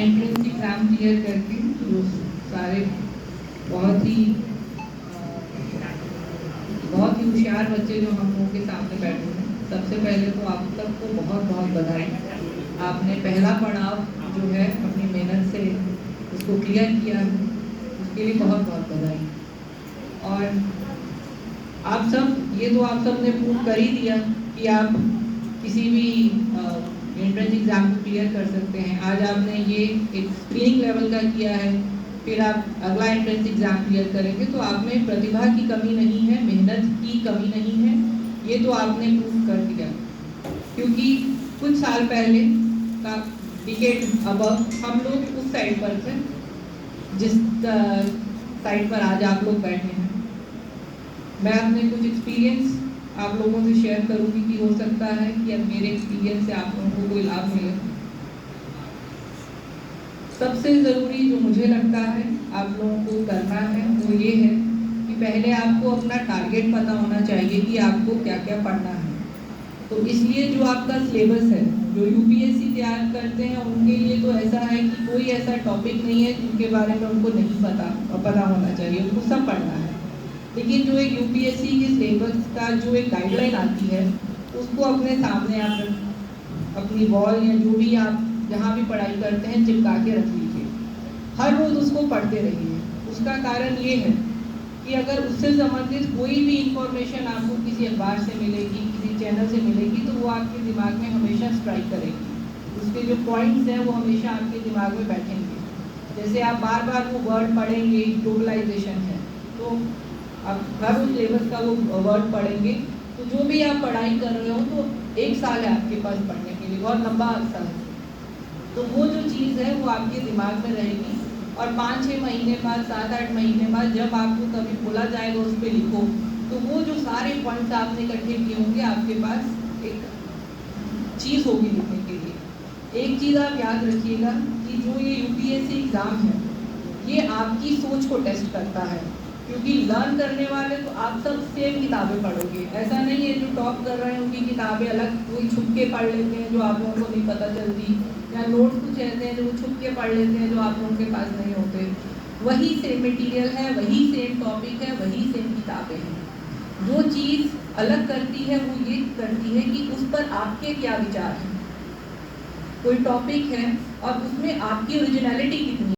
Entrance exam clear करके जो सारे बहुत ही होशियार बच्चे जो हम लोगों के सामने बैठे हैं, सबसे पहले तो आप सबको बहुत बहुत बधाई। आपने पहला पड़ाव जो है अपनी मेहनत से उसको क्लियर किया है, उसके लिए बहुत बहुत बधाई। और आप सब ये तो आप सब ने प्रूव कर ही दिया कि आप किसी भी एंट्रेंस एग्ज़ाम को क्लियर कर सकते हैं। आज आपने ये एक स्क्रीनिंग लेवल का किया है, फिर आप अगला एंट्रेंस एग्ज़ाम क्लियर करेंगे, तो आप में प्रतिभा की कमी नहीं है, मेहनत की कमी नहीं है, ये तो आपने प्रूव कर दिया। क्योंकि कुछ साल पहले का डिकेड अबव हम लोग उस साइड पर थे जिस साइड पर आज आप लोग बैठे हैं। मैं अपने कुछ एक्सपीरियंस आप लोगों से शेयर करूंगी कि हो सकता है कि अब मेरे एक्सपीरियंस से आप लोगों को कोई लाभ मिले। सबसे ज़रूरी जो मुझे लगता है आप लोगों को करना है वो ये है कि पहले आपको अपना टारगेट पता होना चाहिए कि आपको क्या क्या पढ़ना है। तो इसलिए जो आपका सिलेबस है, जो यूपीएससी तैयार करते हैं उनके लिए तो ऐसा है कि कोई ऐसा टॉपिक नहीं है जिनके बारे में उनको नहीं पता होना चाहिए, उनको सब पढ़ना है। लेकिन जो एक यूपीएससी के सिलेबस का जो एक गाइडलाइन आती है, उसको अपने सामने आप अपनी वॉल या जो भी आप जहाँ भी पढ़ाई करते हैं चिपका के रख लीजिए। हर रोज़ उसको पढ़ते रहिए। उसका कारण ये है कि अगर उससे संबंधित कोई भी इंफॉर्मेशन आपको किसी अखबार से मिलेगी, किसी चैनल से मिलेगी, तो वो आपके दिमाग में हमेशा स्ट्राइक करेगी। उसके जो पॉइंट्स हैं वो हमेशा आपके दिमाग में बैठेंगे। जैसे आप बार बार वो वर्ड पढ़ेंगे, ग्लोबलाइजेशन है, तो आप हर उस सिलेबस का वो वर्ड पढ़ेंगे, तो जो भी आप पढ़ाई कर रहे हो तो 1 साल है आपके पास पढ़ने के लिए, बहुत लंबा अरसा है। तो वो जो चीज़ है वो आपके दिमाग में रहेगी और 5-6 महीने बाद, 7-8 महीने बाद जब आपको कभी बोला जाएगा उस पर लिखो, तो वो जो सारे पॉइंट्स आपने इकट्ठे किए होंगे आपके पास एक चीज़ होगी लिखने के लिए। एक चीज़ आप याद रखिएगा कि जो ये यूपीएससी एग्ज़ाम है ये आपकी सोच को टेस्ट करता है, क्योंकि लर्न करने वाले तो आप सब सेम किताबें पढ़ोगे। ऐसा नहीं है जो टॉप कर रहे हैं उनकी किताबें अलग कोई छुप के पढ़ लेते हैं जो आप लोगों को नहीं पता चलती, या नोट्स कुछ ऐसे हैं जो छुप के पढ़ लेते हैं जो आप लोगों के पास नहीं होते। वही सेम मटेरियल है, वही सेम टॉपिक है, वही सेम किताबें हैं। जो चीज़ अलग करती है वो ये करती है कि उस पर आपके क्या विचार हैं। कोई टॉपिक है और उसमें आपकी ओरिजिनलिटी कितनी